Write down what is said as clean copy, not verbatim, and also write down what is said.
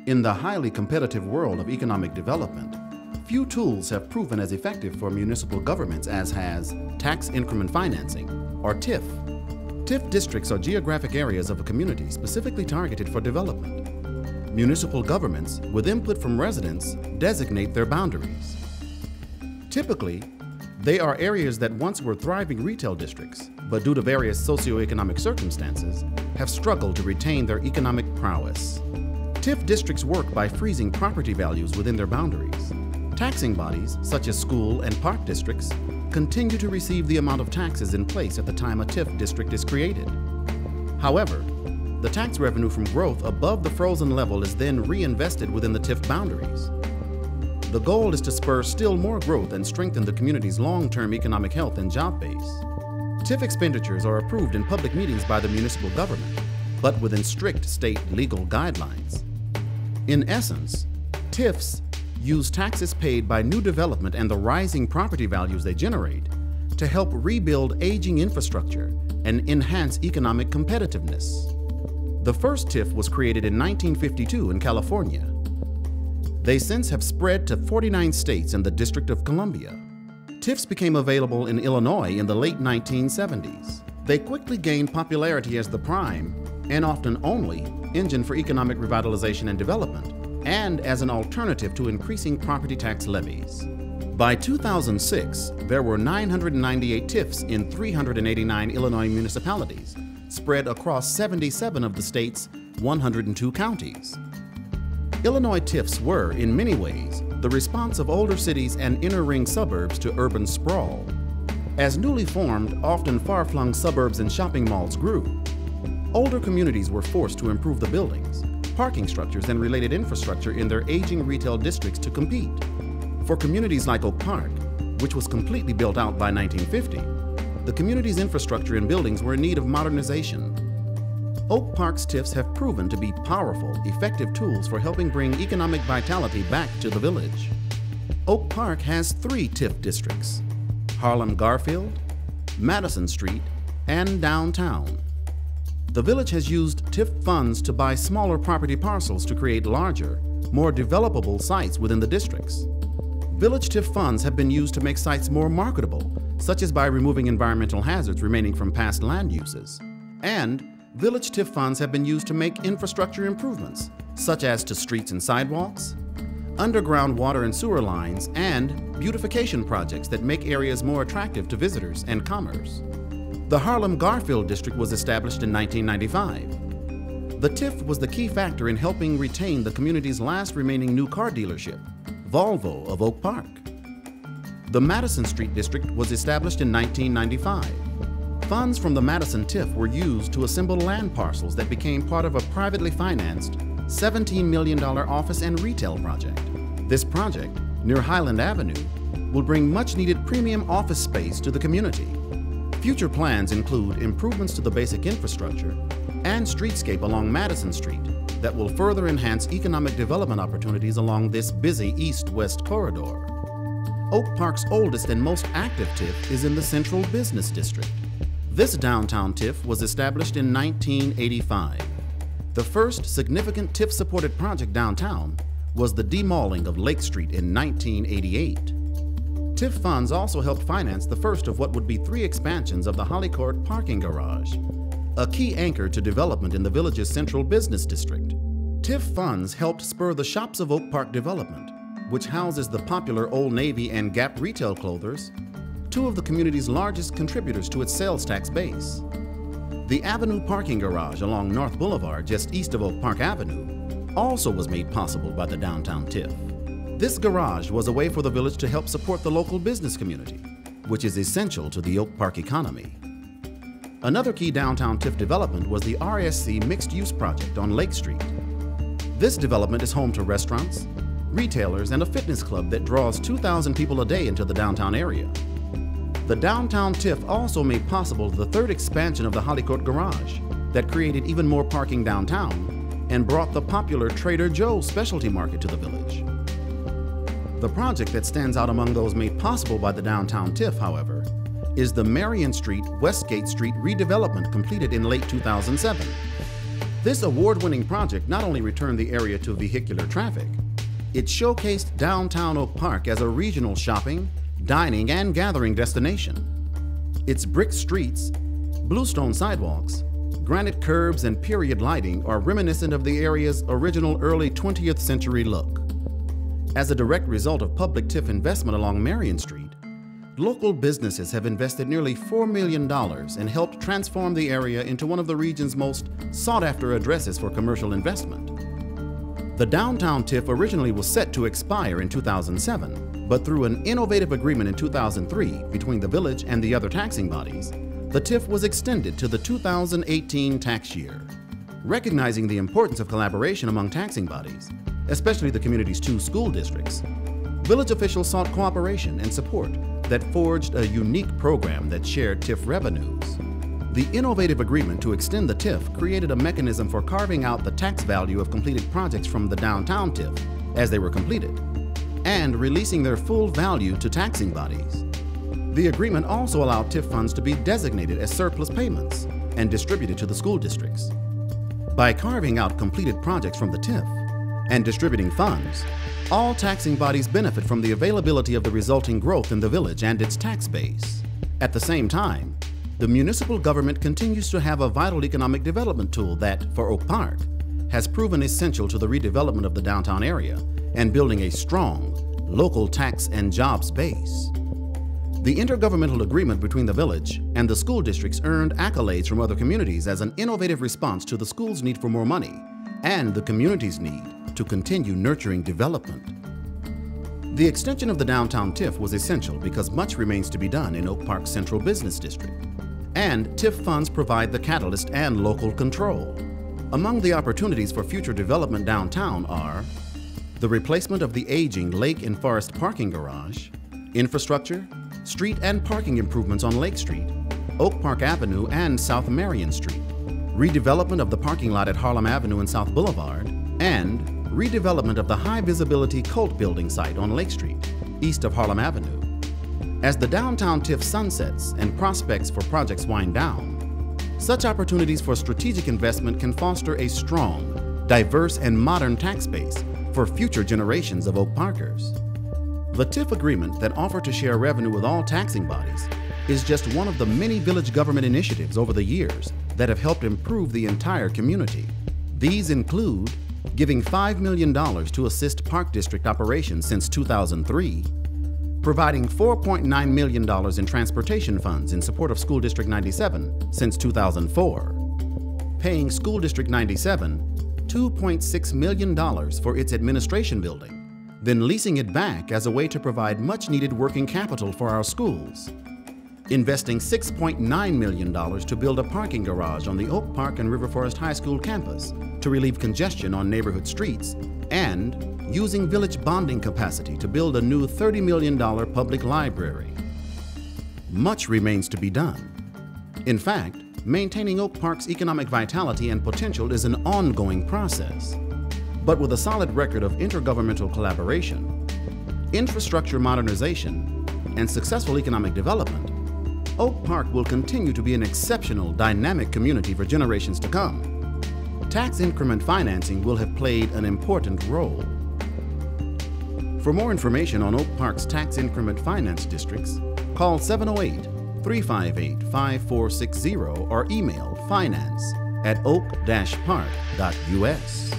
In the highly competitive world of economic development, few tools have proven as effective for municipal governments as has Tax Increment Financing, or TIF. TIF districts are geographic areas of a community specifically targeted for development. Municipal governments, with input from residents, designate their boundaries. Typically, they are areas that once were thriving retail districts, but due to various socioeconomic circumstances, have struggled to retain their economic prowess. TIF districts work by freezing property values within their boundaries. Taxing bodies, such as school and park districts, continue to receive the amount of taxes in place at the time a TIF district is created. However, the tax revenue from growth above the frozen level is then reinvested within the TIF boundaries. The goal is to spur still more growth and strengthen the community's long-term economic health and job base. TIF expenditures are approved in public meetings by the municipal government, but within strict state legal guidelines. In essence, TIFs use taxes paid by new development and the rising property values they generate to help rebuild aging infrastructure and enhance economic competitiveness. The first TIF was created in 1952 in California. They since have spread to 49 states and the District of Columbia. TIFs became available in Illinois in the late 1970s. They quickly gained popularity as the prime, and often only, engine for economic revitalization and development, and as an alternative to increasing property tax levies. By 2006, there were 998 TIFs in 389 Illinois municipalities, spread across 77 of the state's 102 counties. Illinois TIFs were, in many ways, the response of older cities and inner-ring suburbs to urban sprawl. As newly formed, often far-flung suburbs and shopping malls grew, older communities were forced to improve the buildings, parking structures, and related infrastructure in their aging retail districts to compete. For communities like Oak Park, which was completely built out by 1950, the community's infrastructure and buildings were in need of modernization. Oak Park's TIFs have proven to be powerful, effective tools for helping bring economic vitality back to the village. Oak Park has 3 TIF districts: Harlem-Garfield, Madison Street, and Downtown. The village has used TIF funds to buy smaller property parcels to create larger, more developable sites within the districts. Village TIF funds have been used to make sites more marketable, such as by removing environmental hazards remaining from past land uses. And village TIF funds have been used to make infrastructure improvements, such as to streets and sidewalks, underground water and sewer lines, and beautification projects that make areas more attractive to visitors and commerce. The Harlem-Garfield district was established in 1995. The TIF was the key factor in helping retain the community's last remaining new car dealership, Volvo of Oak Park. The Madison Street district was established in 1995. Funds from the Madison TIF were used to assemble land parcels that became part of a privately financed $17 million office and retail project. This project, near Highland Avenue, will bring much-needed premium office space to the community. Future plans include improvements to the basic infrastructure and streetscape along Madison Street that will further enhance economic development opportunities along this busy east-west corridor. Oak Park's oldest and most active TIF is in the Central Business District. This downtown TIF was established in 1985. The first significant TIF-supported project downtown was the demalling of Lake Street in 1988. TIF funds also helped finance the first of what would be 3 expansions of the Hollycourt parking garage, a key anchor to development in the village's Central Business District. TIF funds helped spur the Shops of Oak Park development, which houses the popular Old Navy and Gap retail clothers, 2 of the community's largest contributors to its sales tax base. The Avenue parking garage along North Boulevard, just east of Oak Park Avenue, also was made possible by the downtown TIF. This garage was a way for the village to help support the local business community, which is essential to the Oak Park economy. Another key downtown TIF development was the RSC mixed-use project on Lake Street. This development is home to restaurants, retailers, and a fitness club that draws 2,000 people a day into the downtown area. The downtown TIF also made possible the 3rd expansion of the Hollycourt garage that created even more parking downtown and brought the popular Trader Joe's specialty market to the village. The project that stands out among those made possible by the downtown TIF, however, is the Marion Street, Westgate Street redevelopment completed in late 2007. This award-winning project not only returned the area to vehicular traffic, it showcased downtown Oak Park as a regional shopping, dining, and gathering destination. Its brick streets, bluestone sidewalks, granite curbs, and period lighting are reminiscent of the area's original early 20th century look. As a direct result of public TIF investment along Marion Street, local businesses have invested nearly $4 million and helped transform the area into one of the region's most sought-after addresses for commercial investment. The downtown TIF originally was set to expire in 2007, but through an innovative agreement in 2003 between the village and the other taxing bodies, the TIF was extended to the 2018 tax year. Recognizing the importance of collaboration among taxing bodies, especially the community's 2 school districts, village officials sought cooperation and support that forged a unique program that shared TIF revenues. The innovative agreement to extend the TIF created a mechanism for carving out the tax value of completed projects from the downtown TIF as they were completed, and releasing their full value to taxing bodies. The agreement also allowed TIF funds to be designated as surplus payments and distributed to the school districts. By carving out completed projects from the TIF and distributing funds, all taxing bodies benefit from the availability of the resulting growth in the village and its tax base. At the same time, the municipal government continues to have a vital economic development tool that, for Oak Park, has proven essential to the redevelopment of the downtown area and building a strong local tax and jobs base. The intergovernmental agreement between the village and the school districts earned accolades from other communities as an innovative response to the school's need for more money and the community's need to continue nurturing development. The extension of the downtown TIF was essential because much remains to be done in Oak Park's central business district, and TIF funds provide the catalyst and local control. Among the opportunities for future development downtown are the replacement of the aging Lake and Forest parking garage, infrastructure, street and parking improvements on Lake Street, Oak Park Avenue, and South Marion Street, redevelopment of the parking lot at Harlem Avenue and South Boulevard, and redevelopment of the high-visibility Colt building site on Lake Street, east of Harlem Avenue. As the downtown TIF sunsets and prospects for projects wind down, such opportunities for strategic investment can foster a strong, diverse, and modern tax base for future generations of Oak Parkers. The TIF agreement that offered to share revenue with all taxing bodies is just one of the many village government initiatives over the years that have helped improve the entire community. These include giving $5 million to assist Park District operations since 2003, providing $4.9 million in transportation funds in support of School District 97 since 2004, paying School District 97 $2.6 million for its administration building, then leasing it back as a way to provide much-needed working capital for our schools, investing $6.9 million to build a parking garage on the Oak Park and River Forest High School campus to relieve congestion on neighborhood streets, and using village bonding capacity to build a new $30 million public library. Much remains to be done. In fact, maintaining Oak Park's economic vitality and potential is an ongoing process. But with a solid record of intergovernmental collaboration, infrastructure modernization, and successful economic development, Oak Park will continue to be an exceptional, dynamic community for generations to come. Tax increment financing will have played an important role. For more information on Oak Park's tax increment finance districts, call 708-358-5460 or email finance@oak-park.us.